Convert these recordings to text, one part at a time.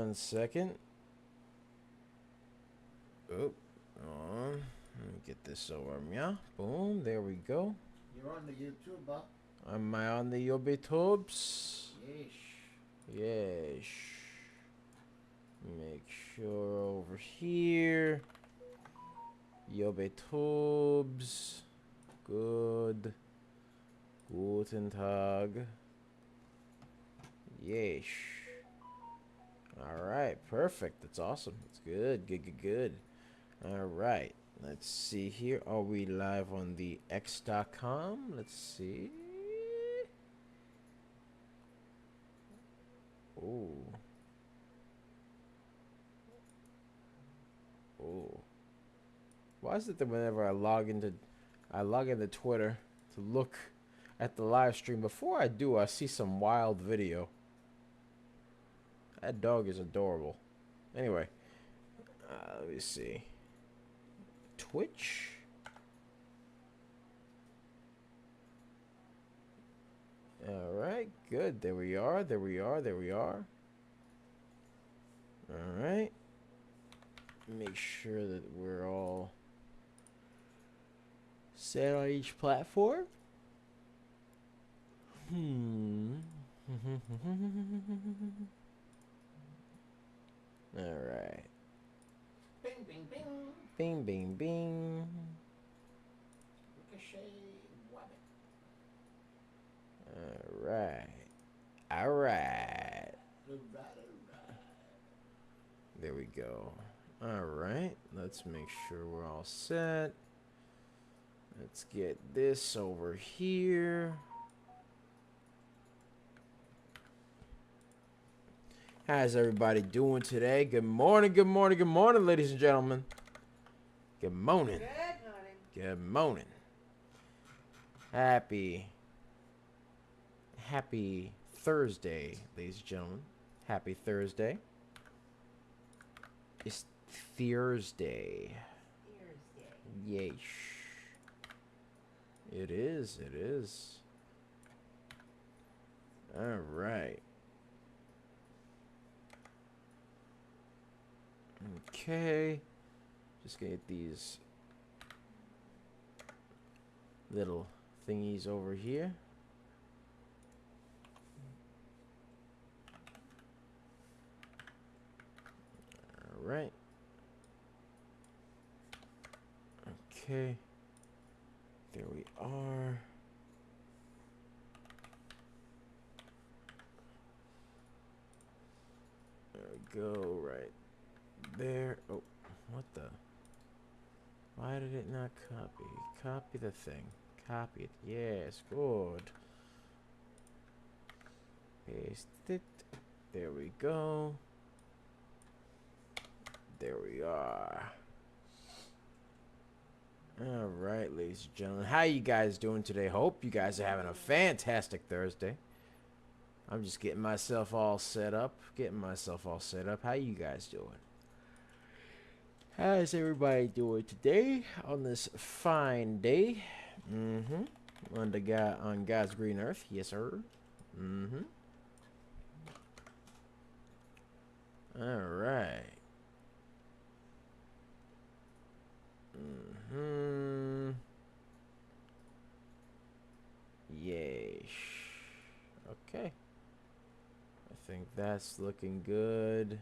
1 second. Oh, on. Let me get this over. Yeah. Boom. There we go. You're on the YouTube, huh? Am I on the YouTubes? Yes. Yes. Make sure over here. YouTubes. Good. Guten Tag. Yes. Alright, perfect. That's awesome. That's good. Good. Alright. Let's see here. Are we live on the X.com? Let's see. Oh. Oh. Why is it that whenever I log into Twitter to look at the live stream, before I do, I see some wild video. That dog is adorable. Anyway, let me see. Twitch. All right, good. There we are. All right. Make sure that we're all set on each platform. All right. Bing, bing, bing. Bing, bing, bing. Ricochet, wabbit. All right. All right. There we go. All right. Let's make sure we're all set. Let's get this over here. How's everybody doing today? Good morning, ladies and gentlemen. Good morning. Good morning. Happy Thursday, ladies and gentlemen. Happy Thursday. It's Thursday. Yes. It is. All right. Okay. Just gonna get these little thingies over here. All right. Okay. There we are. There we go, right there. Oh, what the? Why did it not copy? Copy the thing. Copy it. Yes, good. Paste it. There we go. There we are. All right, ladies and gentlemen. How you guys doing today? Hope you guys are having a fantastic Thursday. I'm just getting myself all set up. How you guys doing? How's everybody doing today on this fine day? On God's green earth. Yes, sir. All right. Yes. Okay. I think that's looking good.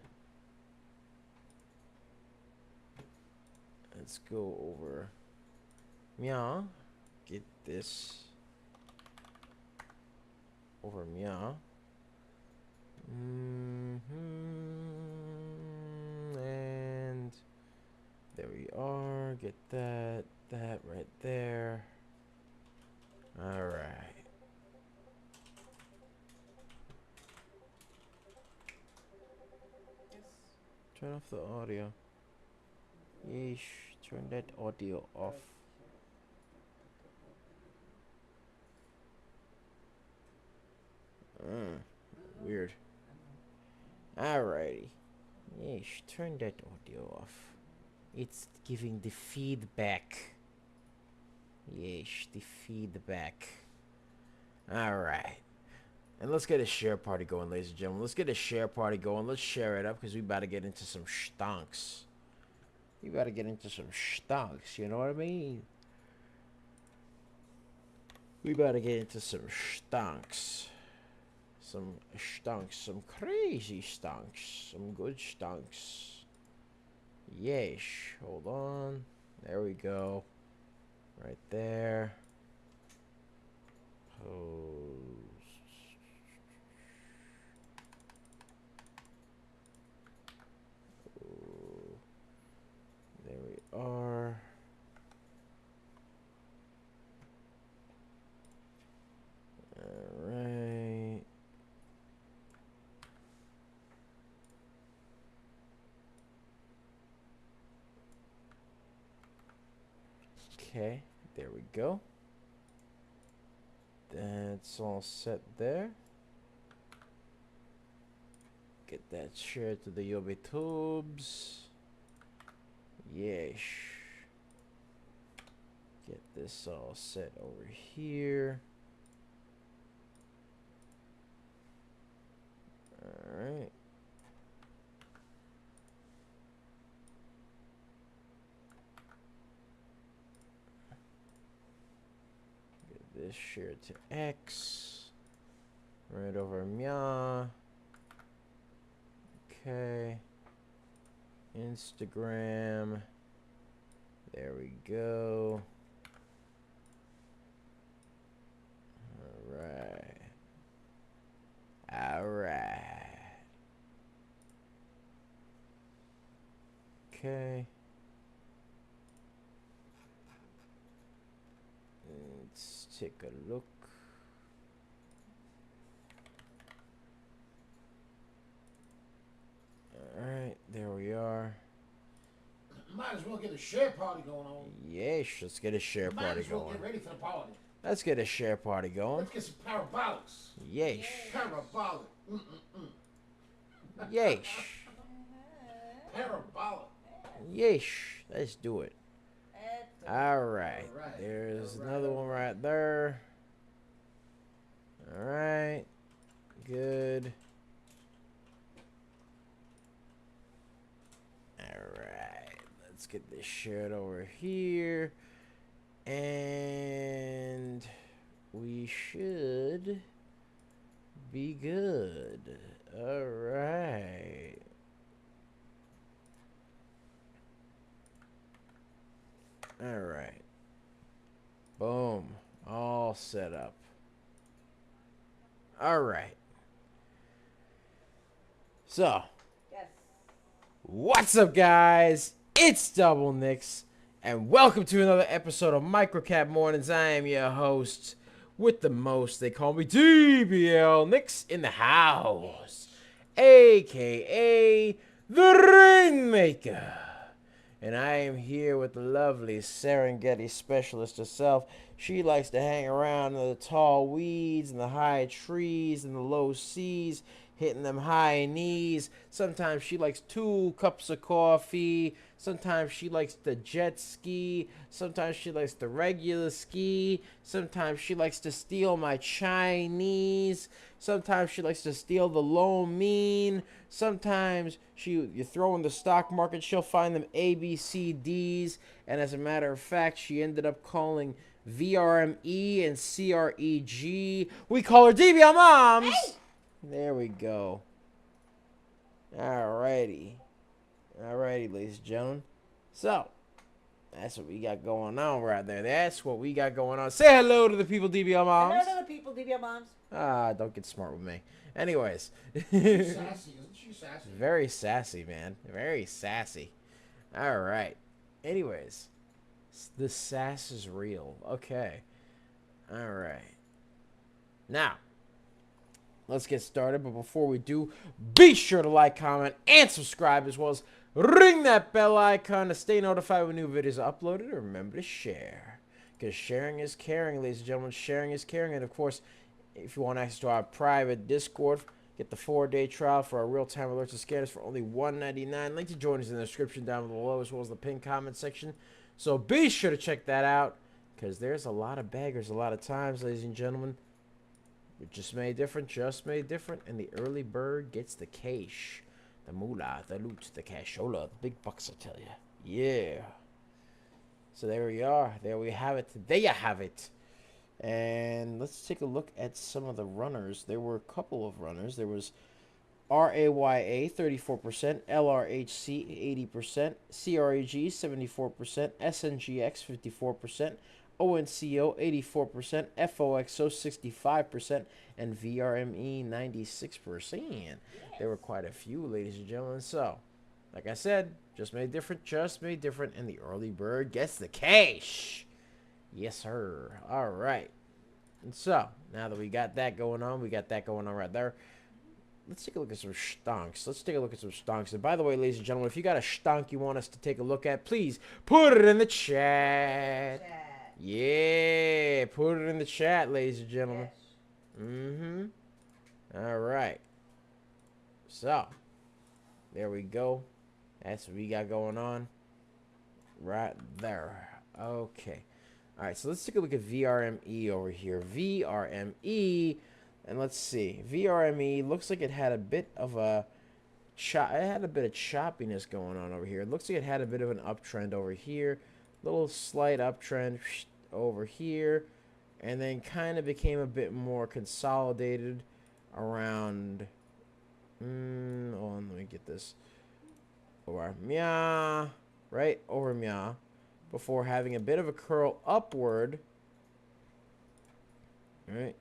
Let's go over. Meow. Get this over meow. And there we are. Get that right there. All right. Turn off the audio. Yeesh. Turn that audio off. Weird. Alrighty. Yeesh. Turn that audio off. It's giving the feedback. Yeesh. The feedback. Alright. And let's get a share party going, ladies and gentlemen. Let's get a share party going. Let's share it up because we about to get into some stonks. We got to get into some stonks, you know what I mean? We about to get into some stonks. Some stonks. Some crazy stonks. Some good stonks. Yes. Hold on. There we go. Right there. There we are. All right. Okay, there we go. That's all set there. Get that shared to the Yobi tubes. Yes. Get this all set over here. Alright. Get this shared to X. Right over Mya. Okay. Instagram. There we go. Alright. Alright. Okay. Let's take a look. Alright, there we are. Might as well get a share party going on. Yes, let's get a share Might party as well going. get ready for the party. Let's get a share party going. Let's get some parabolics. Yes. Parabolic. Yes. Parabolic. Yes. Let's do it. Alright. There's another one right there. Alright. Good. Alright. Let's get this shared over here. And we should be good. Alright. Alright. Boom. All set up. Alright. So. Yes. What's up, guys? It's Double Nicks. And welcome to another episode of Microcap Mornings. I am your host with the most. They call me DBL Nicks in the house. A.K.A. The Rainmaker. And I am here with the lovely Serengeti specialist herself. She likes to hang around in the tall weeds and the high trees and the low seas, hitting them high knees. Sometimes she likes 2 cups of coffee. Sometimes she likes the jet ski. Sometimes she likes the regular ski. Sometimes she likes to steal my Chinese. Sometimes she likes to steal the low mean. Sometimes you throw in the stock market, she'll find them ABCDs. And as a matter of fact, she ended up calling VRME and CREG. We call her DBL Moms. Hey! There we go. Alrighty. Alrighty, ladies and gentlemen. So, that's what we got going on right there. That's what we got going on. Say hello to the people, DBL Moms. Hello to the people, DBL Moms. Ah, don't get smart with me. Anyways. She's sassy, isn't she sassy? Very sassy, man. Very sassy. Alright. Anyways. The sass is real. Okay. Alright. Now. Let's get started, but before we do, be sure to like, comment, and subscribe, as well as ring that bell icon to stay notified when new videos are uploaded, and remember to share, because sharing is caring, ladies and gentlemen. Sharing is caring. And of course, if you want access to our private Discord, get the 4-day trial for our real-time alerts and scanners for only $1.99. Link to join us in the description down below, as well as the pinned comment section. So be sure to check that out, because there's a lot of baggers a lot of times, ladies and gentlemen. It just made different, and the early bird gets the cash. The moolah, the loot, the cashola, the big bucks, I tell you. Yeah. So there we are. There we have it. There you have it. And let's take a look at some of the runners. There were a couple of runners. There was RAYA 34%, LRHC 80%, CRAG 74%, SNGX 54%, ONCO 84%, FOXO 65%, and VRME 96%. Yes. There were quite a few, ladies and gentlemen. So, like I said, just made different, and the early bird gets the cash. Yes, sir. All right. And so, now that we got that going on, right there. Let's take a look at some stonks. And by the way, ladies and gentlemen, if you got a stonk you want us to take a look at, please put it in the chat. Yeah, put it in the chat, ladies and gentlemen. Yes. All right. So, there we go. That's what we got going on right there. Okay. All right, so let's take a look at VRME over here. VRME, and let's see. VRME looks like it had a bit of a choppiness going on over here. It looks like it had a bit of an uptrend over here, little slight uptrend over here, and then kind of became a bit more consolidated around. Hold on, let me get this. Over meow, right over meow, before having a bit of a curl upward, right,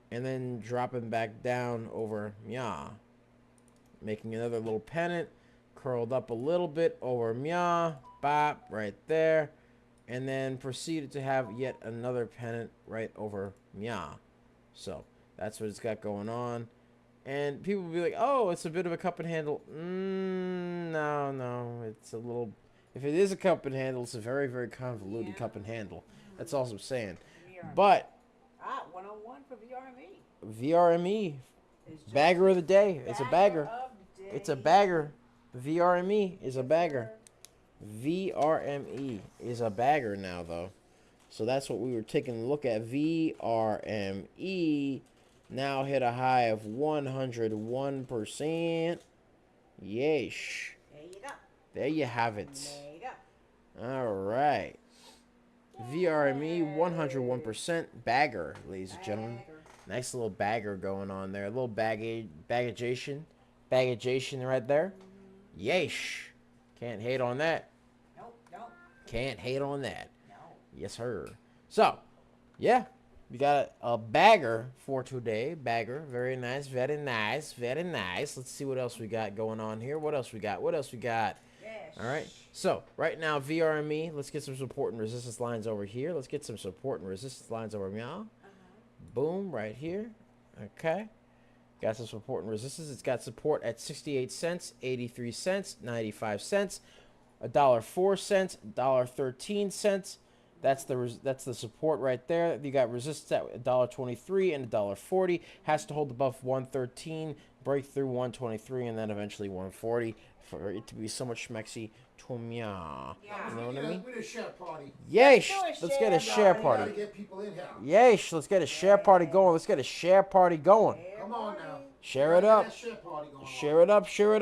and then dropping back down over meow, making another little pennant, curled up a little bit over meow, bop, right there, and then proceeded to have yet another pennant right over meow. So that's what it's got going on. And people will be like, oh, it's a bit of a cup and handle. No. It's a little... If it is a cup and handle, it's a very, very convoluted cup and handle. That's all I'm saying. VRME. But... 101 for VRME. VRME. Bagger of the day. It's a bagger. It's a bagger. VRME is a bagger. VRME is a bagger now, though. So that's what we were taking a look at. VRME... now hit a high of 101%. Yeesh. There you go. There you have it. There you go. All right. VRME 101% bagger, ladies and gentlemen. Nice little bagger going on there. A little baggagation right there. Yeesh. Can't hate on that. Nope. Can't hate on that. No. Yes, sir. So, yeah. We got a bagger for today. Bagger. Very nice. Very nice. Let's see what else we got going on here. What else we got? Yes. All right. So, right now, VRME. Let's get some support and resistance lines over here. Boom. Right here. Okay. Got some support and resistance. It's got support at 68 cents, 83 cents, 95 cents, $1.04, $1.13. That's the support right there. You got resistance at $1.23 and $1.40. Has to hold above 113, break through 123, and then eventually 140 for it to be somewhat schmexy to meow. Yeah. You know what I mean? We did a share party. Yeesh! Let's get a share party. Gotta get people in here. Yeesh! Let's get a share party going. Come on now. Share it up. Share party going on. Share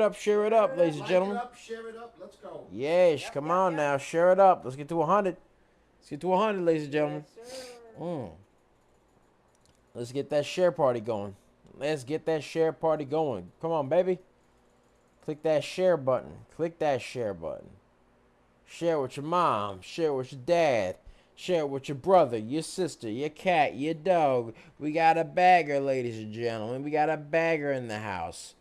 it up, ladies and gentlemen. Share it up. Let's go. Yeesh! Come on now. Share it up. Let's get to 100. Let's get to 100, ladies and gentlemen. Yes, Let's get that share party going. Come on, baby. Click that share button. Share with your mom. Share with your dad. Share with your brother, your sister, your cat, your dog. We got a bagger, ladies and gentlemen. We got a bagger in the house.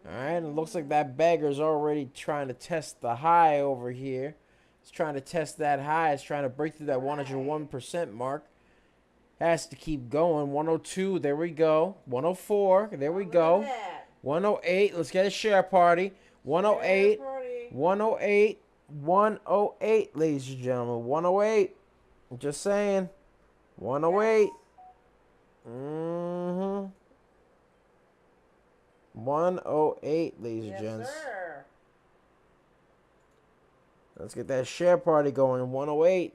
All right. It looks like that bagger's already trying to test the high over here. It's trying to test that high. It's trying to break through that 101% mark. Has to keep going. 102. There we go. 104. There we go. 108. Let's get a share party. 108. 108. 108, ladies and gentlemen. 108. I'm just saying. 108. 108, ladies and gents. sir. Let's get that share party going. 108.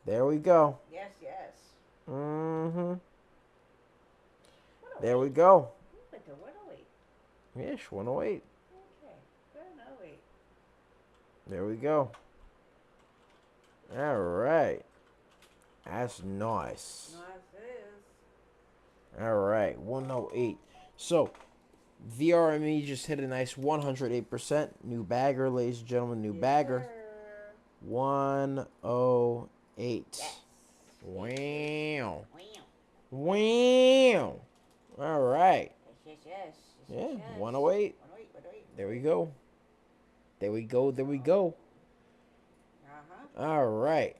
There we go. Yes. There we go. Went to 108. Yes, 108. Okay. 108. There we go. All right. That's nice. Nice it is. All right, 108. So, VRME just hit a nice 108%. New bagger, ladies and gentlemen, new bagger. Sir. 108. Yes. Wow. Wow. Wow. All right. Yes, yes, yes. Yeah, Yes, yes. 108. 108, 108. There we go. There we go. There we go. Uh-huh. All right.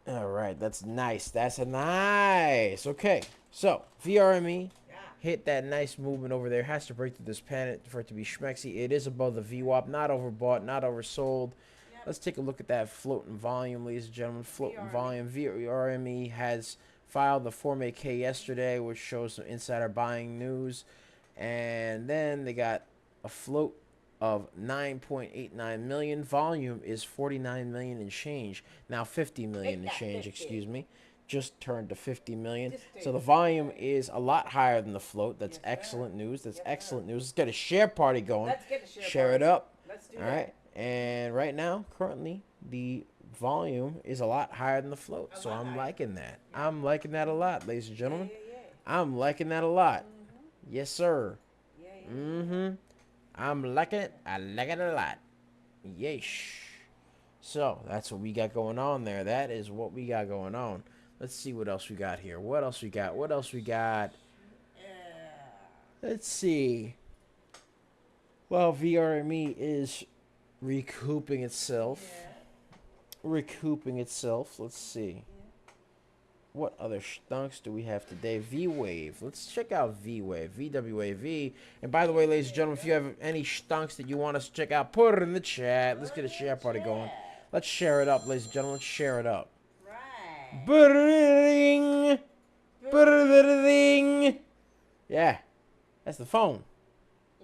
All right. That's nice. That's a nice. Okay. So, VRME Yeah. hit that nice movement over there. Has to break through this panic for it to be schmexy. It is above the VWAP. Not overbought. Not oversold. Yep. Let's take a look at that floating volume, ladies and gentlemen. Floating VRME. volume. VRME has filed the Form 8K yesterday, which shows some insider buying news. And then they got a float of 9.89 million. Volume is 49 million and change. Now 50 million and that change, 50. excuse me. Just turned to 50 million. Just So the did. volume is a lot higher than the float. That's Yes, sir. excellent news. That's Yes, excellent sir. news. Let's get a share party going. Let's get the Share it up. Let's do All that. right. And right now, currently, the volume is a lot higher than the float. A So lot I'm higher. liking that. I'm liking that a lot, ladies and gentlemen. Yeah. I'm liking that a lot. Mm-hmm. Yes, sir. Yeah. Mm-hmm. I'm liking it. I like it a lot. Yeesh. So that's what we got going on there. That is what we got going on. Let's see what else we got here. What else we got? What else we got? Let's see. Well, VRME is recouping itself. Recouping itself. Let's see. What other stunks do we have today? V-Wave. Let's check out V-Wave. VWAV. And by the way, ladies and gentlemen, if you have any stunks that you want us to check out, put it in the chat. Let's get a share party going. Let's share it up, ladies and gentlemen. Let's share it up. Right. Bring. Bring. Yeah. That's the phone.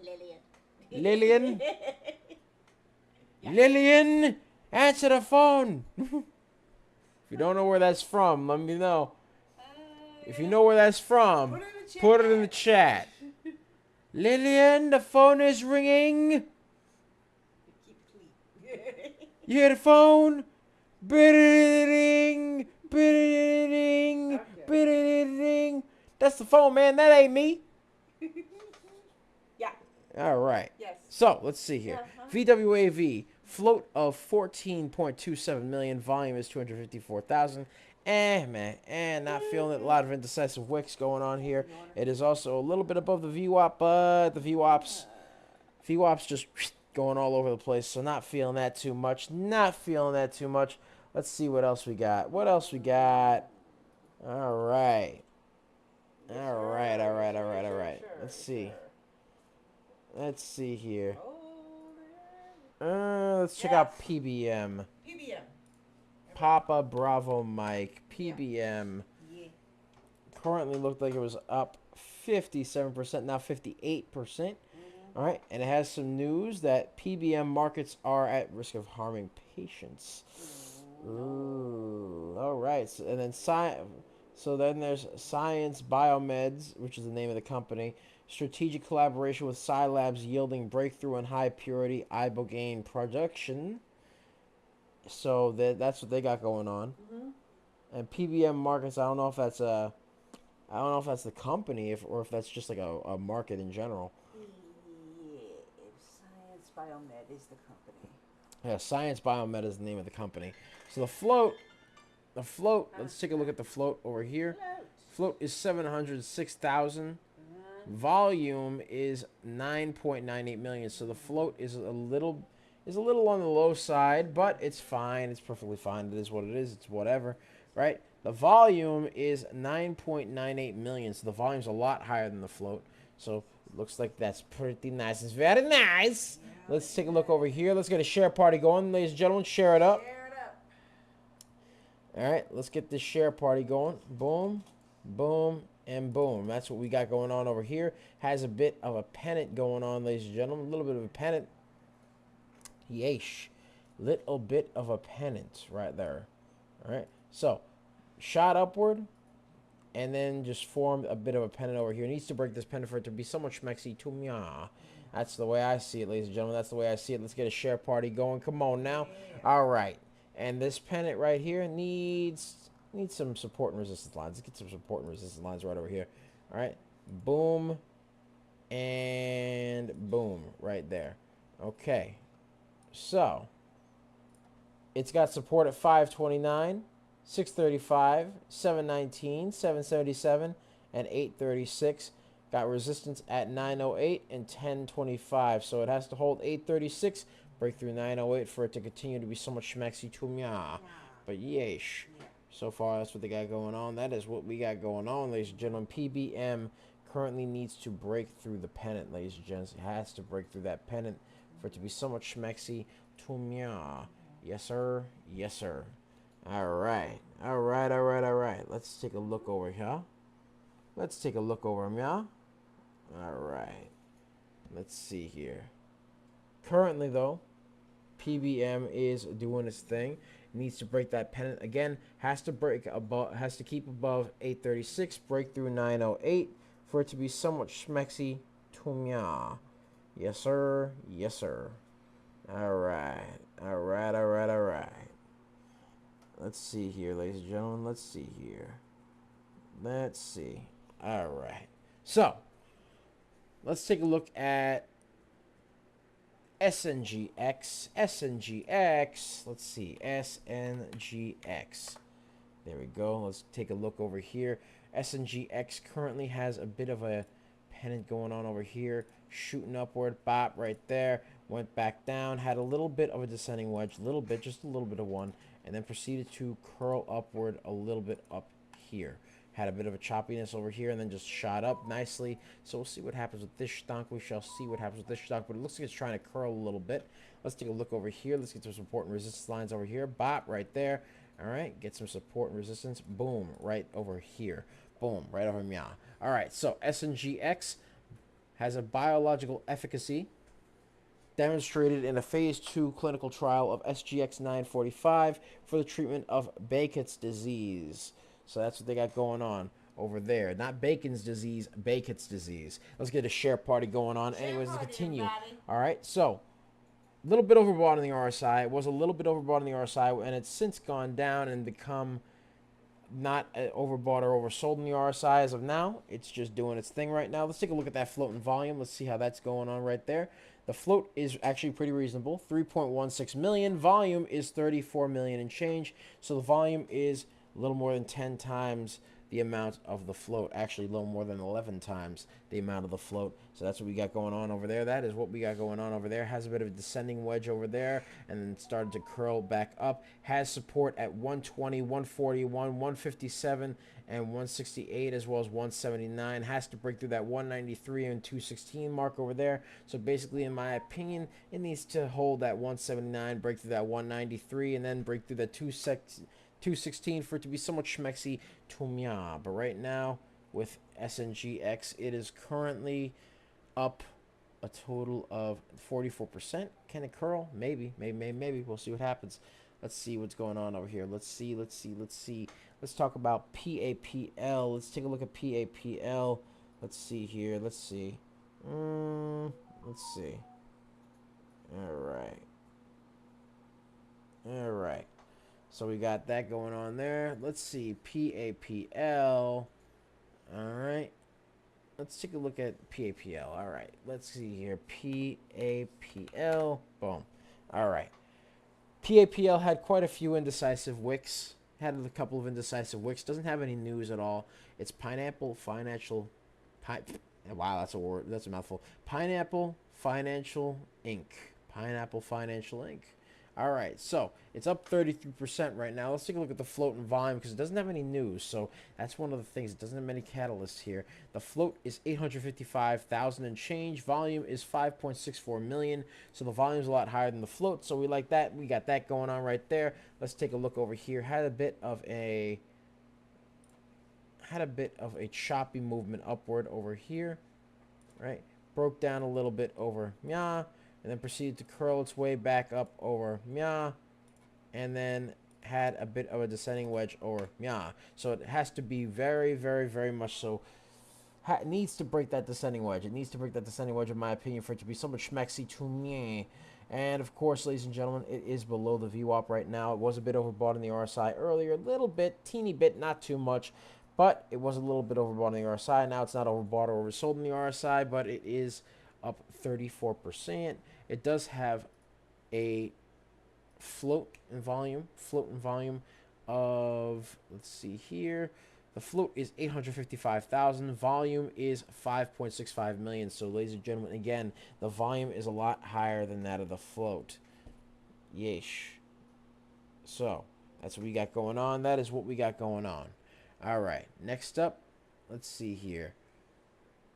Lillian. Lillian. Lillian. Answer the phone. If you don't know where that's from, let me know. If you know where that's from, put it in the chat. Lillian, the phone is ringing. You hear the phone? Bing, bing, bing. That's the phone, man. That ain't me. Yeah. All right. Yes. So let's see here. Uh-huh. VWAV float of 14.27 million. Volume is 254,000. Man, not feeling it. A lot of indecisive wicks going on here. It is also a little bit above the VWAP, but the VWAP's just going all over the place. So not feeling that too much. Not feeling that too much. Let's see what else we got. What else we got? All right. All right. Let's see. Let's see here. Let's check out PBM. PBM. Papa Bravo Mike. PBM. Yeah. Currently looked like it was up 57%, now 58%. All right, and it has some news that PBM markets are at risk of harming patients. Ooh. All right, so, and then then there's Science Biomeds, which is the name of the company. Strategic collaboration with Scilabs yielding breakthrough in high purity ibogaine production. So that's what they got going on. And PBM markets, I don't know if that's the company, or if that's just like a market in general. Science Biomed is the company. Yeah, Science Biomed is the name of the company. So the float, let's take a look at the float over here. Float is 706,000. Volume is 9.98 million. So the float is a little on the low side, but it's fine. It's perfectly fine. It is what it is. It's whatever, right? The volume is 9.98 million. So the volume's a lot higher than the float. So it looks like that's pretty nice. It's very nice. Let's take a look over here. Let's get a share party going, ladies and gentlemen. Share it up. Share it up. All right, let's get this share party going. Boom, boom, and boom. That's what we got going on over here. Has a bit of a pennant going on, ladies and gentlemen. A little bit of a pennant. Yeesh. Little bit of a pennant right there. All right. So, shot upward and then just formed a bit of a pennant over here. It needs to break this pennant for it to be somewhat schmexy to meow. That's the way I see it, ladies and gentlemen. That's the way I see it. Let's get a share party going. Come on now. All right. And this pennant right here needs some support and resistance lines. Let's get some support and resistance lines right over here. All right. Boom. And boom. Right there. Okay. So, it's got support at 529, 635, 719, 777, and 836. Got resistance at 908 and 1025. So it has to hold 836, break through 908 for it to continue to be so much schmexy to meow. But yeesh. So far, that's what they got going on. That is what we got going on, ladies and gentlemen. PBM currently needs to break through the pennant, ladies and gents. It has to break through that pennant for it to be so much schmexy to meow. Yes, sir. Yes, sir. All right. All right, all right, all right. Let's take a look over here. Let's take a look over meow. All right. Let's see here. Currently, though, PBM is doing its thing. It needs to break that pennant again. Has to keep above 836. Break through 908 for it to be somewhat schmexy to meow. Yes, sir. Yes, sir. All right. All right. All right. All right. Let's see here, ladies and gentlemen. Let's see here. Let's see. All right. So, let's take a look at SNGX. SNGX. Let's see. SNGX. There we go. Let's take a look over here. SNGX currently has a bit of a pennant going on over here. Shooting upward. Bop right there. Went back down. Had a little bit of a descending wedge. Just a little bit of one. And then proceeded to curl upward a little bit up here. Had a bit of a choppiness over here and then just shot up nicely. So we'll see what happens with this stonk. We shall see what happens with this stonk. But it looks like it's trying to curl a little bit. Let's take a look over here. Let's get some support and resistance lines over here. Bop right there. All right. Get some support and resistance. Boom. Right over here. Boom. Right over meow. All right. So SNGX has a biological efficacy demonstrated in a phase 2 clinical trial of SGX-945 for the treatment of Bacon's disease. So that's what they got going on over there. Not Bacon's disease, Bacon's disease. Let's get a share party going on. Anyways, let's continue. Everybody. All right, so a little bit overbought on the RSI. It was a little bit overbought on the RSI, and it's since gone down and become not overbought or oversold in the RSI as of now. It's just doing its thing right now. Let's take a look at that float and volume. Let's see how that's going on right there. The float is actually pretty reasonable, 3.16 million. Volume is 34 million and change. So the volume is a little more than 10 times the amount of the float. Actually, a little more than 11 times the amount of the float. So that's what we got going on over there. That is what we got going on over there. Has a bit of a descending wedge over there and then started to curl back up. Has support at 120, 141, 157, and 168, as well as 179. Has to break through that 193 and 216 mark over there. So basically, in my opinion, it needs to hold that 179, break through that 193, and then break through that 216 for it to be somewhat schmexy to meow. But right now, with SNGX, it is currently up a total of 44%. Can it curl? Maybe. We'll see what happens. Let's see what's going on over here. Let's see. Let's talk about PAPL. Let's take a look at PAPL. Let's see here. Let's see. Let's see. All right. So we got that going on there. Let's see. PAPL. All right. Let's take a look at PAPL. All right. Let's see here. PAPL. Boom. All right. PAPL had quite a few indecisive wicks. Had a couple of indecisive wicks. Doesn't have any news at all. It's Pineapple Financial. Wow, that's a word. That's a mouthful. Pineapple Financial Inc. Pineapple Financial Inc. All right, so it's up 33% right now. Let's take a look at the float and volume because it doesn't have any news. So that's one of the things. It doesn't have many catalysts here. The float is 855,000 and change. Volume is 5.64 million. So the volume is a lot higher than the float. So we like that. We got that going on right there. Let's take a look over here. Had a bit of a choppy movement upward over here. Right, broke down a little bit over meow. And then proceeded to curl its way back up over meow. And then had a bit of a descending wedge, or yeah, so it has to be very, very, very much so. Needs to break that descending wedge. It needs to break that descending wedge, in my opinion, for it to be somewhat schmexy to me. And of course, ladies and gentlemen, it is below the VWAP right now. It was a bit overbought in the RSI earlier, a little bit, teeny bit, not too much, but it was a little bit overbought in the RSI. Now it's not overbought or oversold in the RSI, but it is up 34%. It does have a float in volume of, let's see here, the float is 855,000. Volume is 5.65 million. So, ladies and gentlemen, again, the volume is a lot higher than that of the float. Yeesh. So, that's what we got going on. That is what we got going on. All right. Next up, let's see here.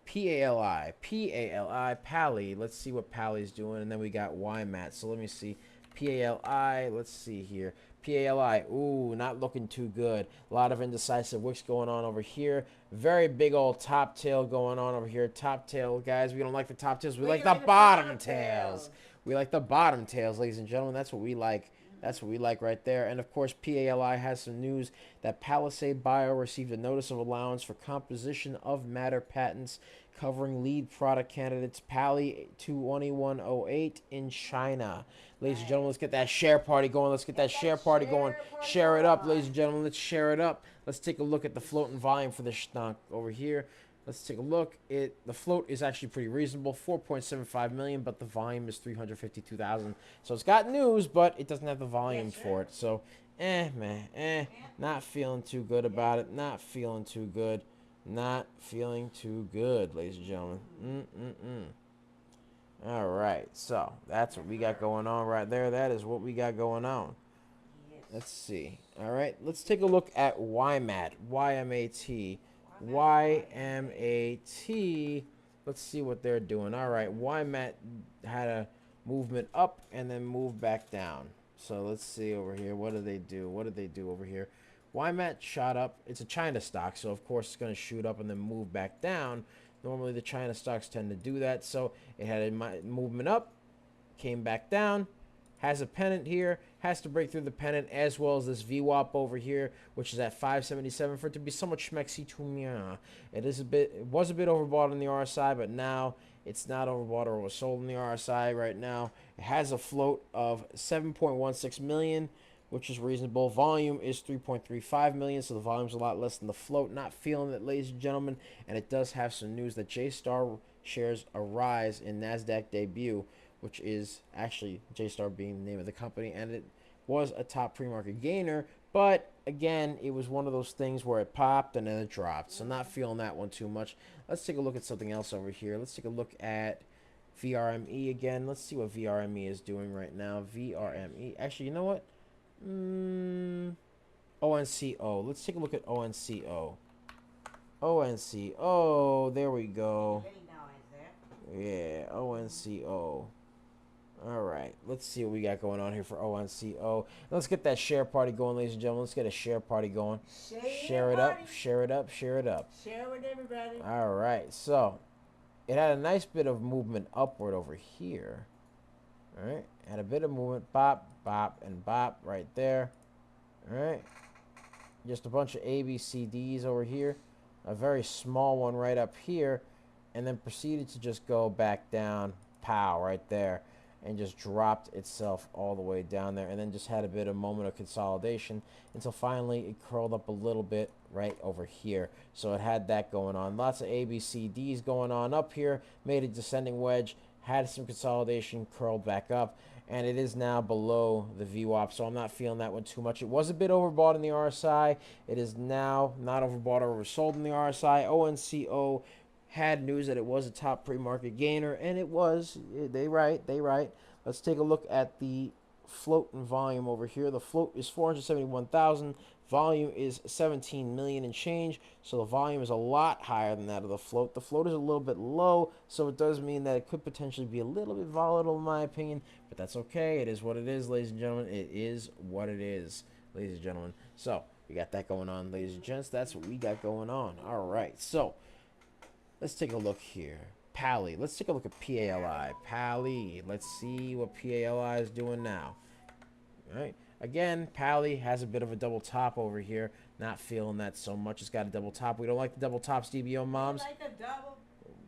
PALI. PALI. Let's see what PALI's doing. And then we got YMAT. So, let me see. PALI. Let's see here. PALI, ooh, not looking too good. A lot of indecisive wicks going on over here. Very big old top tail going on over here. Top tail, guys. We don't like the top tails. We like the bottom tails. We like the bottom tails, ladies and gentlemen. That's what we like. That's what we like right there. And, of course, PALI has some news that Palisade Bio received a notice of allowance for composition of matter patents covering lead product candidates Pali 2108 in China. Ladies and gentlemen, let's get that share party going. Let's get that share party going. Share it up, ladies and gentlemen. Let's share it up. Let's take a look at the floating volume for this stunk over here. Let's take a look. The float is actually pretty reasonable, 4.75 million, but the volume is 352,000. So it's got news, but it doesn't have the volume for it. So, not feeling too good about it. Not feeling too good. Not feeling too good, ladies and gentlemen. All right, so that's what we got going on right there. That is what we got going on. Let's see. All right, let's take a look at YMAT. YMAT. YMAT. Let's see what they're doing. All right, YMAT had a movement up and then moved back down. So let's see over here. What do they do? What did they do over here? YMAT shot up. It's a China stock, so of course it's going to shoot up and then move back down. Normally the China stocks tend to do that. So it had a movement up, came back down, has a pennant here, has to break through the pennant, as well as this VWAP over here, which is at 577 for it to be somewhat schmexy to me. It was a bit overbought in the RSI, but now it's not overbought or oversold in the RSI right now. It has a float of 7.16 million, which is reasonable. Volume is 3.35 million, so the volume's a lot less than the float. Not feeling it, ladies and gentlemen. And it does have some news that J-Star shares a rise in NASDAQ debut, which is actually J-Star being the name of the company, and it was a top pre-market gainer, but again, it was one of those things where it popped and then it dropped, so not feeling that one too much. Let's take a look at something else over here. Let's take a look at VRME again. Let's see what VRME is doing right now. VRME. Actually, you know what? ONCO. Let's take a look at ONCO. ONCO. There we go. Yeah, ONCO. All right, let's see what we got going on here for ONCO. Let's get that share party going, ladies and gentlemen. Let's get a share party going. Share it up, share it up, share it up. Share with everybody. All right, so it had a nice bit of movement upward over here. All right, had a bit of movement, bop, bop, and bop right there. All right, just a bunch of ABCDs over here. A very small one right up here. And then proceeded to just go back down, pow, right there, and just dropped itself all the way down there, and then just had a bit of moment of consolidation until finally it curled up a little bit right over here. So it had that going on. Lots of ABCDs going on up here, made a descending wedge, had some consolidation, curled back up, and it is now below the VWAP, so I'm not feeling that one too much. It was a bit overbought in the RSI. It is now not overbought or oversold in the RSI. ONCO had news that it was a top pre-market gainer, and it was. They right. Let's take a look at the float and volume over here. The float is 471,000. Volume is 17 million and change, so the volume is a lot higher than that of the float. The float is a little bit low, so it does mean that it could potentially be a little bit volatile in my opinion, but that's okay. It is what it is, ladies and gentlemen. It is what it is, ladies and gentlemen. So we got that going on, ladies and gents. That's what we got going on. All right, so let's take a look here. Pali. Let's take a look at PALI. Pali. Let's see what PALI is doing now. All right. Again, Pally has a bit of a double top over here. Not feeling that so much. It's got a double top. We don't like the double tops, DBO moms. We like the double.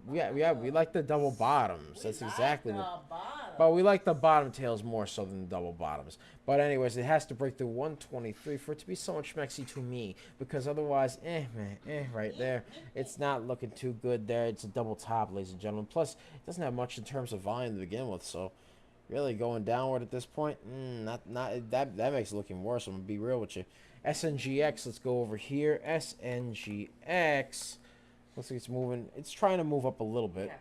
We like the double bottoms. We That's like exactly the what. bottom. But we like the bottom tails more so than the double bottoms. But anyways, it has to break through 123 for it to be so much schmexy to me. Because otherwise, right there. It's not looking too good there. It's a double top, ladies and gentlemen. Plus, it doesn't have much in terms of volume to begin with. So, really going downward at this point, that makes it looking worse. I'm going to be real with you. SNGX, let's go over here. SNGX. Looks like it's moving. It's trying to move up a little bit. Yeah.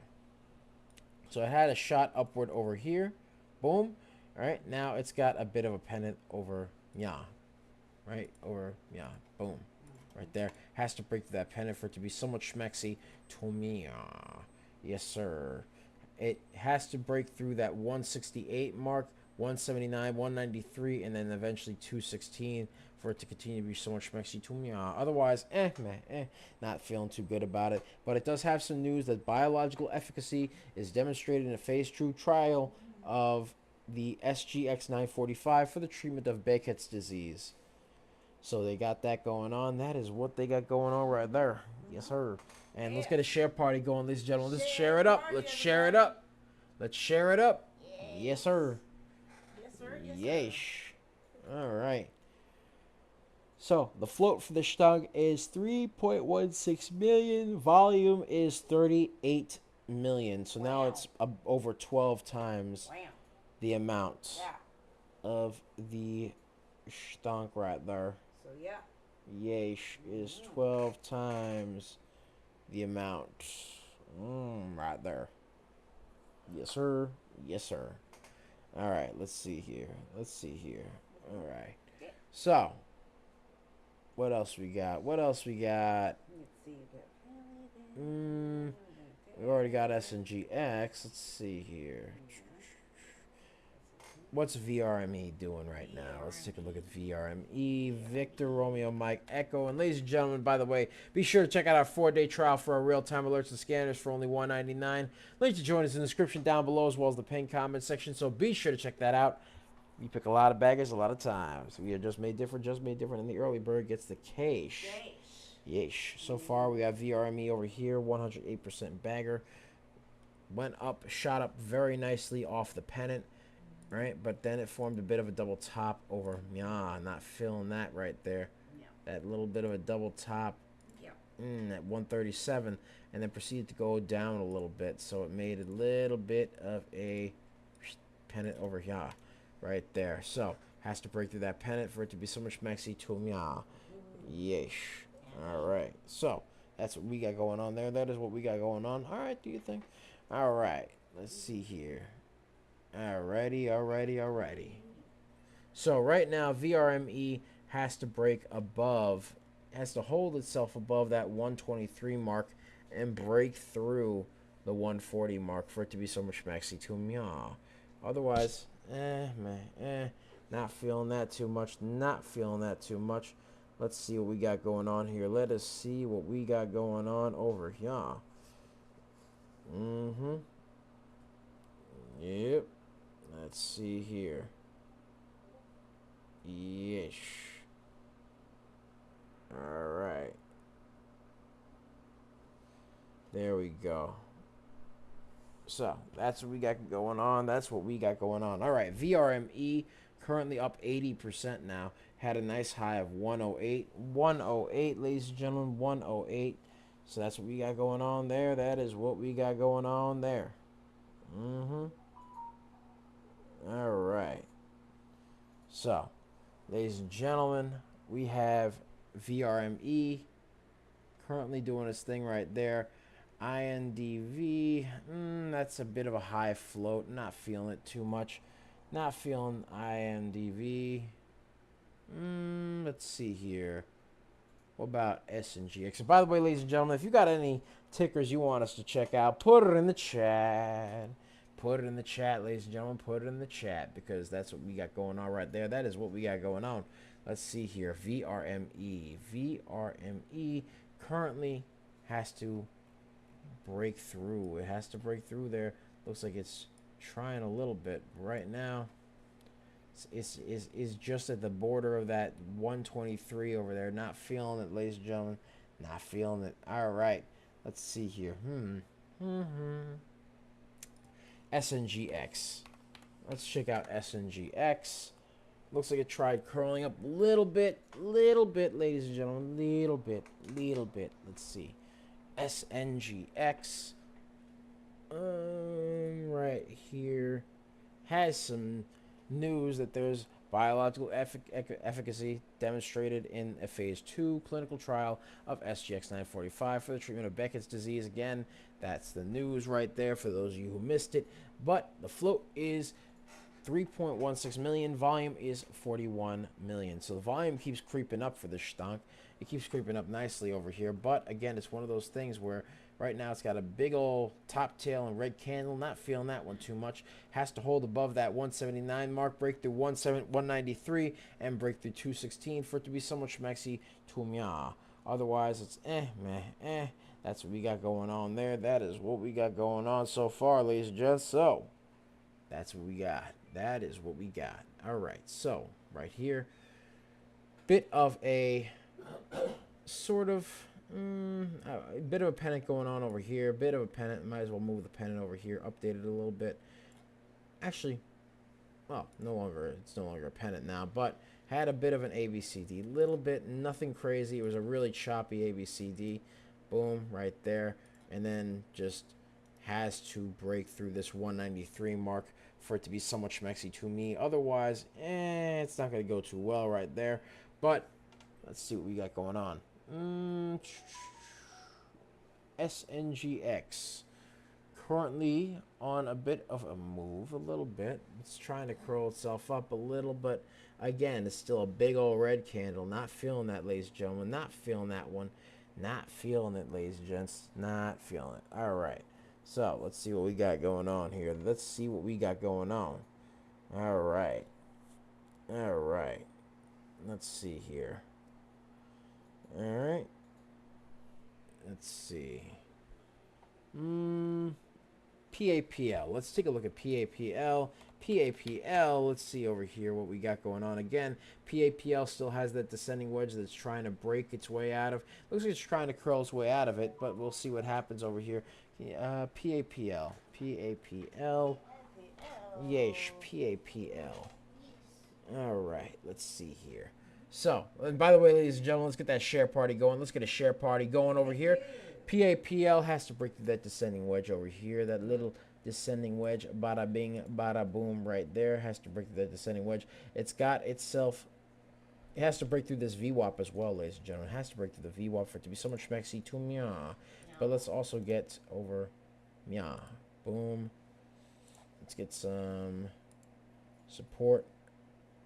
So it had a shot upward over here. Boom. All right. Now it's got a bit of a pennant over right over Boom. Right there. Has to break through that pennant for it to be somewhat schmexy to me. Yes, sir. It has to break through that 168 mark, 179, 193, and then eventually 216 for it to continue to be so much schmexy to me. Otherwise, not feeling too good about it. But it does have some news that biological efficacy is demonstrated in a phase 2 trial of the SGX-945 for the treatment of Behçet's disease. So they got that going on. That is what they got going on right there. Yes, sir. And let's get a share party going, ladies and gentlemen. Let's share it up. Let's share it up. Let's share it up. Yes, sir. Yes, sir. Yes, Yeesh. All right. So the float for the Stug is 3.16 million. Volume is 38 million. So now it's over 12 times the amount of the stonk right there. So yeah. Yeesh is 12 times the amount. Right there. Yes, sir. Yes, sir. All right. Let's see here. All right. So, what else we got? Let's see. We already got SNGX. Let's see here. What's VRME doing right now? Let's take a look at VRME. Victor, Romeo, Mike, Echo. And ladies and gentlemen, by the way, be sure to check out our 4-day trial for our real-time alerts and scanners for only $199. Link to join us in the description down below as well as the pinned comment section. So be sure to check that out. We pick a lot of baggers a lot of times. We are just made different, and the early bird gets the cash. Yeesh. So far, we got VRME over here, 108% bagger. Went up, shot up very nicely off the pennant. Right, but then it formed a bit of a double top over. Not feeling that right there. Yeah. That little bit of a double top. Yeah. At 137, and then proceeded to go down a little bit. So it made a little bit of a pennant over here, right there. So has to break through that pennant for it to be so much maxi to Yeesh. All right. So that's what we got going on there. That is what we got going on. All right. Do you think? All right. Let's see here. Alrighty. So right now, VRME has to break above, has to hold itself above that 123 mark and break through the 140 mark for it to be so much maxi to me. Otherwise, not feeling that too much. Let's see what we got going on here. Let us see what we got going on over here. Yep. Let's see here. Yeesh. Alright. There we go. So, that's what we got going on. Alright, VRME currently up 80% now. Had a nice high of 108. 108, ladies and gentlemen, 108. So that's what we got going on there. That is what we got going on there. Alright. So, ladies and gentlemen, we have VRME currently doing its thing right there. INDV, that's a bit of a high float. Not feeling it too much. Not feeling INDV. Let's see here. What about SNGX? And by the way, ladies and gentlemen, if you got any tickers you want us to check out, put it in the chat. Put it in the chat, ladies and gentlemen. Put it in the chat because that's what we got going on right there. That is what we got going on. Let's see here. VRME. VRME currently has to break through. It has to break through there. Looks like it's trying a little bit right now. is just at the border of that 123 over there. Not feeling it, ladies and gentlemen. Not feeling it. All right. Let's see here. SNGX. Let's check out SNGX. Looks like it tried curling up a little bit, ladies and gentlemen. Little bit. Let's see. SNGX. Right here has some news that there's biological efficacy demonstrated in a phase 2 clinical trial of SGX-945 for the treatment of Beckett's disease. Again, that's the news right there for those of you who missed it. But the float is 3.16 million. Volume is 41 million. So the volume keeps creeping up for this stonk. It keeps creeping up nicely over here. But again, it's one of those things where right now it's got a big old top tail and red candle. Not feeling that one too much. Has to hold above that 179 mark, break through 193, and break through 216 for it to be somewhat schmexy to meow. Otherwise, it's meh. That's what we got going on there. That is what we got going on so far, ladies and gents. So that's what we got. That is what we got. All right. So right here, bit of a sort of a bit of a pennant going on over here. Bit of a pennant. Might as well move the pennant over here. Update it a little bit. Actually, well, it's no longer a pennant now, but had a bit of an ABCD. Little bit, nothing crazy. It was a really choppy ABCD. Boom, right there. And then just has to break through this 193 mark for it to be somewhat schmexy to me. Otherwise, it's not going to go too well right there. But let's see what we got going on. SNGX. Currently on a bit of a move, a little bit. It's trying to curl itself up a little, but again, it's still a big old red candle. Not feeling that, ladies and gentlemen. Not feeling that one. Not feeling it, ladies and gents. Not feeling it. All right. So let's see what we got going on here. Let's see what we got going on. All right. All right. Let's see here. All right. Let's see. PAPL. Let's take a look at PAPL. PAPL, let's see over here what we got going on. Again, PAPL still has that descending wedge that's trying to break its way out of. Looks like it's trying to curl its way out of it, but we'll see what happens over here. PAPL. PAPL. Yeesh. PAPL. All right, let's see here. So, and by the way, ladies and gentlemen, let's get that share party going. Let's get a share party going over here. PAPL has to break through that descending wedge over here. That little descending wedge, bada bing, bada boom, right there. Has to break through that descending wedge. It's got itself. It has to break through this VWAP as well, ladies and gentlemen. It has to break through the VWAP for it to be so much schmexy to meow. But let's also get over meow. Boom. Let's get some support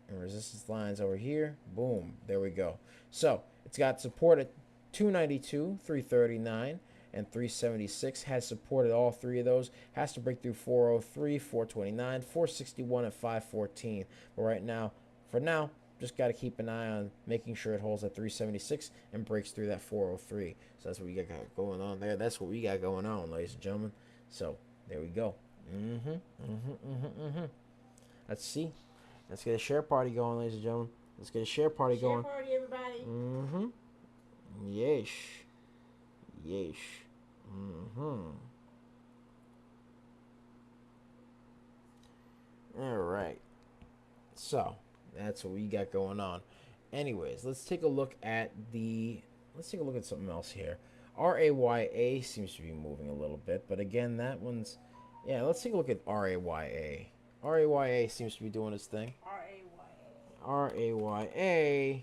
and resistance lines over here. Boom. There we go. So it's got support at 292, 339, and 376. Has supported all three of those. Has to break through 403, 429, 461, and 514. But right now, for now, just got to keep an eye on making sure it holds at 376 and breaks through that 403. So that's what we got going on there. That's what we got going on, ladies and gentlemen. So there we go. Let's see. Let's get a share party going, ladies and gentlemen. Let's get a share party going. Share party, everybody. Yeesh. Yeesh. All right. So that's what we got going on. Anyways, let's take a look at something else here. RAYA seems to be moving a little bit, but again, that one's let's take a look at RAYA. RAYA seems to be doing its thing. RAYA.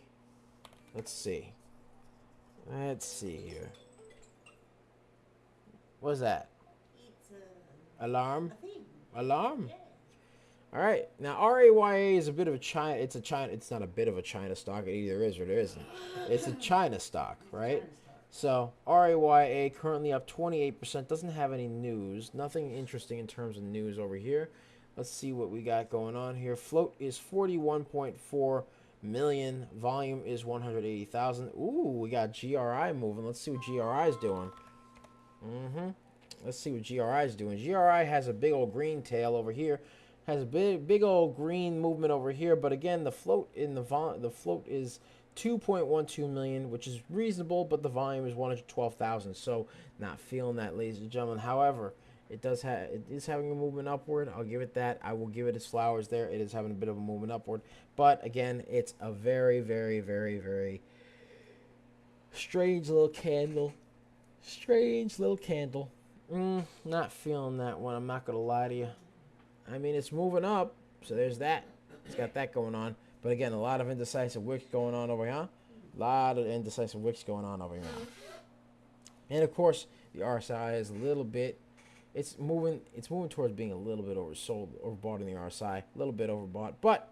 Let's see. Let's see here. What's that? It's Alarm? a thing. Alarm? Yeah. All right. Now RAYA is a bit of a China. It's not a bit of a China stock. It either is or there isn't. It's a China stock, right? So RAYA currently up 28%. Doesn't have any news. Nothing interesting in terms of news over here. Let's see what we got going on here. Float is 41.4 million. Volume is 180,000. Ooh, we got GRI moving. Let's see what GRI is doing. Let's see what GRI is doing. GRI has a big old green tail over here. Has a big old green movement over here, but again, the float in the float is 2.12 million, which is reasonable, but the volume is 112,000. So not feeling that, ladies and gentlemen. However, it is having a movement upward. I'll give it that. I will give it its flowers there. It is having a bit of a movement upward, but again, it's a very, very, very, very strange little candle. Strange little candle. Not feeling that one. I'm not gonna lie to you. I mean, it's moving up, so there's that. It's got that going on. But again, a lot of indecisive wicks going on over here. A lot of indecisive wicks going on over here. And of course, the RSI is a little bit. It's moving towards being a little bit oversold, overbought in the RSI. A little bit overbought, but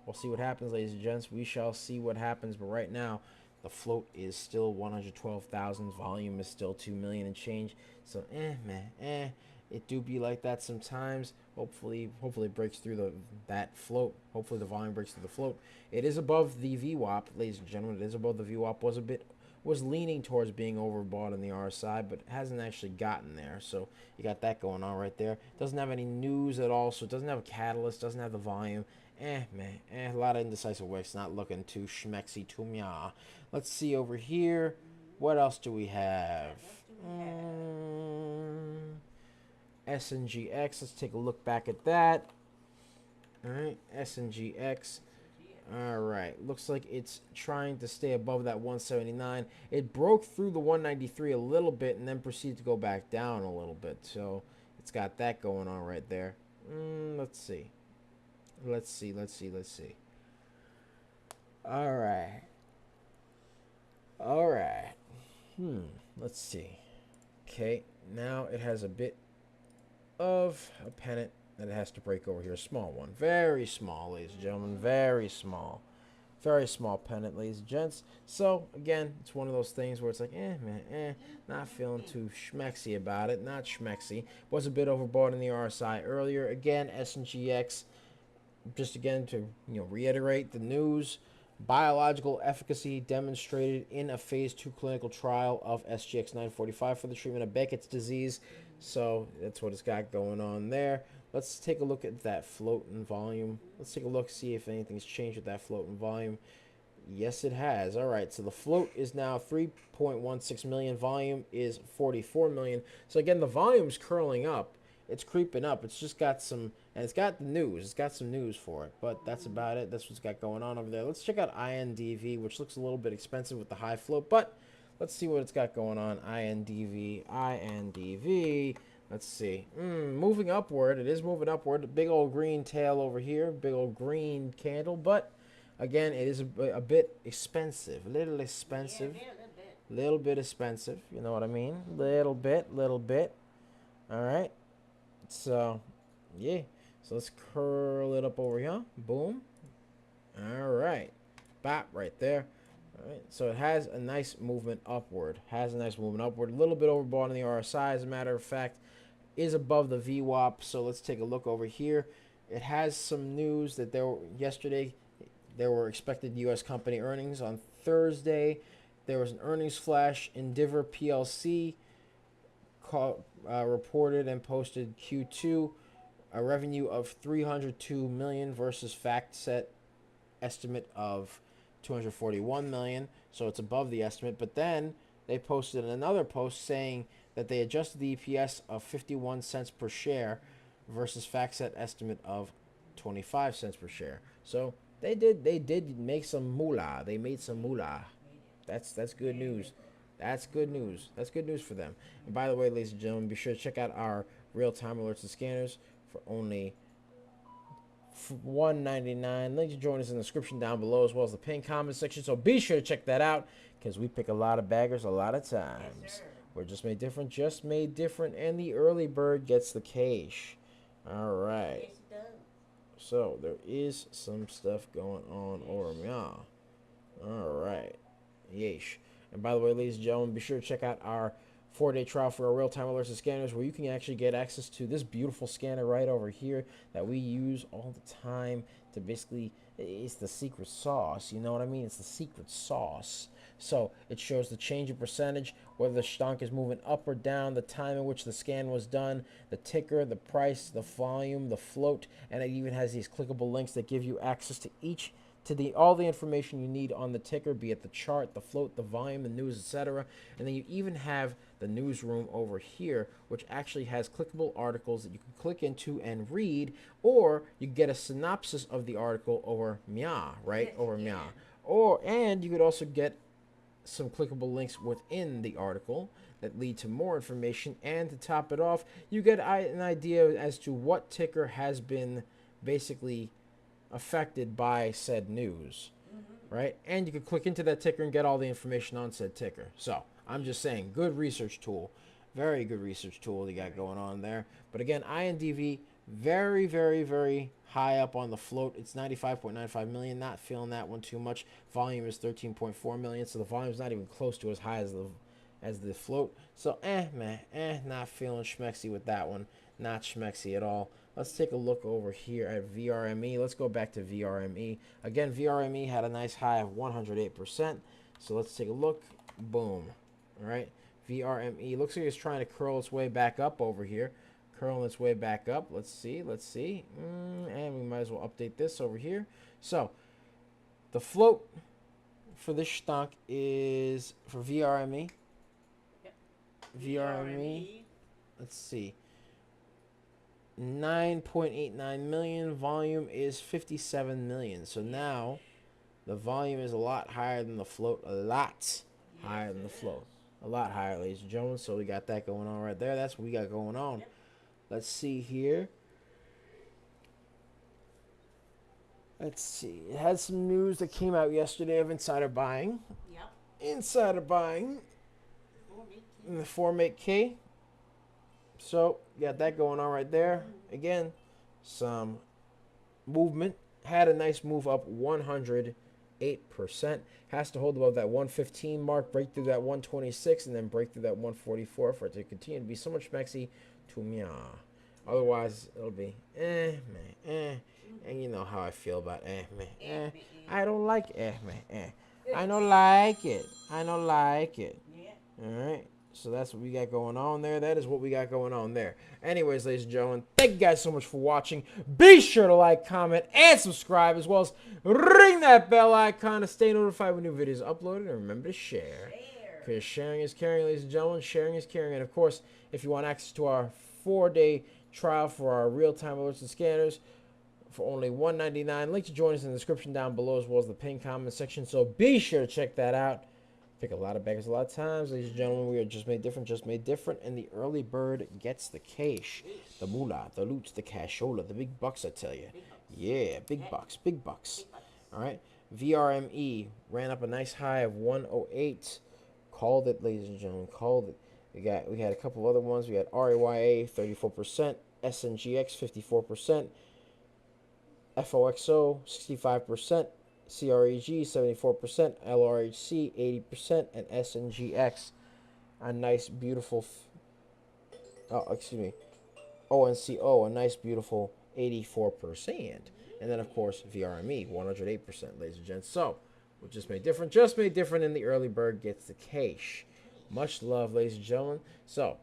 we'll see what happens, ladies and gents. We shall see what happens. But right now, the float is still 112,000. Volume is still 2 million and change. So, man. It do be like that sometimes. Hopefully it breaks through that float. Hopefully the volume breaks through the float. It is above the VWAP, ladies and gentlemen. It is above the VWAP. Was leaning towards being overbought in the RSI, but hasn't actually gotten there. So you got that going on right there. Doesn't have any news at all, so it doesn't have a catalyst. Doesn't have the volume. A lot of indecisive wicks. Not looking too schmexy to me. Let's see over here. What else do we have? SNGX. Let's take a look back at that. All right, SNGX. All right, looks like it's trying to stay above that 179. It broke through the 193 a little bit and then proceeded to go back down a little bit. So it's got that going on right there. Let's see. All right. Let's see. Okay, now it has a bit of a pennant that it has to break over here. A small one. Very small, ladies and gentlemen. Very small. Very small pennant, ladies and gents. So, again, it's one of those things where it's like, not feeling too schmexy about it. Not schmexy. Was a bit overbought in the RSI earlier. Again, SNGX, just again to reiterate the news. Biological efficacy demonstrated in a phase 2 clinical trial of SGX 945 for the treatment of Beckett's disease. So that's what it's got going on there. Let's take a look at that float and volume. Let's take a look, see if anything's changed with that float and volume. Yes, it has. All right, so the float is now 3.16 million. Volume is 44 million. So again, the volume's curling up. It's creeping up. It's just got some, and it's got the news. It's got some news for it, but that's about it. That's what's got going on over there. Let's check out INDV, which looks a little bit expensive with the high float, but let's see what it's got going on. INDV. Let's see. Moving upward. It is moving upward. A big old green tail over here. Big old green candle, but again, it is a bit expensive. A little expensive. Little bit expensive. You know what I mean? Little bit. All right. So, yeah. So let's curl it up over here. Boom. All right. Bop right there. All right. So it has a nice movement upward. A little bit overbought in the RSI, as a matter of fact. Is above the VWAP. So let's take a look over here. It has some news that yesterday there were expected U.S. company earnings. On Thursday, there was an earnings flash. Endeavor PLC reported and posted Q2 a revenue of 302 million versus FactSet estimate of 241 million. So it's above the estimate. But then they posted another post saying that they adjusted the EPS of 51 cents per share versus FactSet estimate of 25 cents per share. So they did make some moolah. They made some moolah. That's good news. That's good news. That's good news for them. And by the way, ladies and gentlemen, be sure to check out our real-time alerts and scanners for only $1.99. Link to join us in the description down below, as well as the pinned comment section. So be sure to check that out, because we pick a lot of baggers a lot of times. Yes, We're just made different, and the early bird gets the cash. All right. Yes, it does. So there is some stuff going on over here. All right. Yeesh. And by the way, ladies and gentlemen, be sure to check out our 4-day trial for our real-time alerts and scanners, where you can actually get access to this beautiful scanner right over here that we use all the time to basically, it's the secret sauce. You know what I mean? It's the secret sauce. So it shows the change in percentage, whether the stock is moving up or down, the time in which the scan was done, the ticker, the price, the volume, the float, and it even has these clickable links that give you access to all the information you need on the ticker, be it the chart, the float, the volume, the news, etc. And then you even have the newsroom over here, which actually has clickable articles that you can click into and read, or you get a synopsis of the article over Mia, right? Over Mia. And you could also get some clickable links within the article that lead to more information. And to top it off, you get an idea as to what ticker has been basically affected by said news, right? And you can click into that ticker and get all the information on said ticker. So I'm just saying, good research tool, very good research tool you got going on there. But again, INDV, very, very, very high up on the float. It's 95.95 million. Not feeling that one too much. Volume is 13.4 million, so the volume is not even close to as high as the float. So not feeling schmexy with that one. Not schmexy at all. Let's take a look over here at VRME. Let's go back to VRME. Again, VRME had a nice high of 108%. So let's take a look. Boom. All right. VRME looks like it's trying to curl its way back up over here. Curling its way back up. Let's see. And we might as well update this over here. So the float for this stock is for VRME. Yep. VRME. Let's see. 9.89 million. Volume is 57 million. So now the volume is a lot higher than the float. A lot higher than the float. A lot higher, ladies and gentlemen. So we got that going on right there. That's what we got going on. Let's see here. Let's see. It had some news that came out yesterday of insider buying. Yep. Insider buying in the 4MK. So, got that going on right there. Again, some movement. Had a nice move up 108%. Has to hold above that 115 mark, break through that 126, and then break through that 144 for it to continue to be so much maxi to Mia. Otherwise, it'll be And you know how I feel about I don't like I don't like it. I don't like it. Yeah. All right. So that's what we got going on there. That is what we got going on there. Anyways, ladies and gentlemen, thank you guys so much for watching. Be sure to like, comment, and subscribe, as well as ring that bell icon to stay notified when new videos are uploaded. And remember to share. Because sharing is caring, ladies and gentlemen. Sharing is caring. And, of course, if you want access to our 4-day trial for our real-time alerts and scanners for only $1.99, link to join us in the description down below, as well as the pinned comment section. So be sure to check that out. Pick a lot of baggers a lot of times, ladies and gentlemen. We are just made different, and the early bird gets the cash, the moolah, the loot, the cashola, the big bucks, I tell you. Yeah, big bucks. All right, VRME ran up a nice high of 108. Called it, ladies and gentlemen, called it. We had a couple other ones. We had RAYA 34%, SNGX 54%, FOXO 65%. CREG 74%, LRHC 80%, and SNGX a nice beautiful ONCO a nice beautiful 84%. And then of course VRME 108%, ladies and gents. So we just made different, and the early bird gets the cash. Much love, ladies and gentlemen. So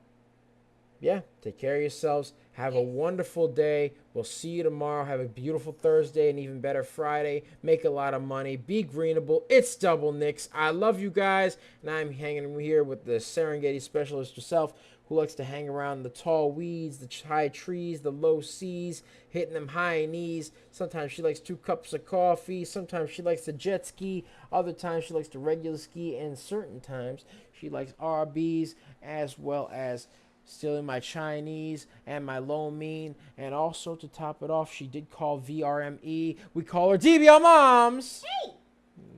yeah, take care of yourselves. Have a wonderful day. We'll see you tomorrow. Have a beautiful Thursday and even better Friday. Make a lot of money. Be greenable. It's Double Nicks. I love you guys. And I'm hanging here with the Serengeti specialist herself, who likes to hang around the tall weeds, the high trees, the low seas, hitting them high knees. Sometimes she likes 2 cups of coffee. Sometimes she likes to jet ski. Other times she likes to regular ski. And certain times she likes RBs, as well as stealing my Chinese and my lo mein. And also, to top it off, she did call VRME. We call her DBL Moms. Hey!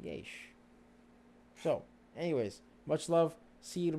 Yeesh. So, anyways, much love. See you tomorrow.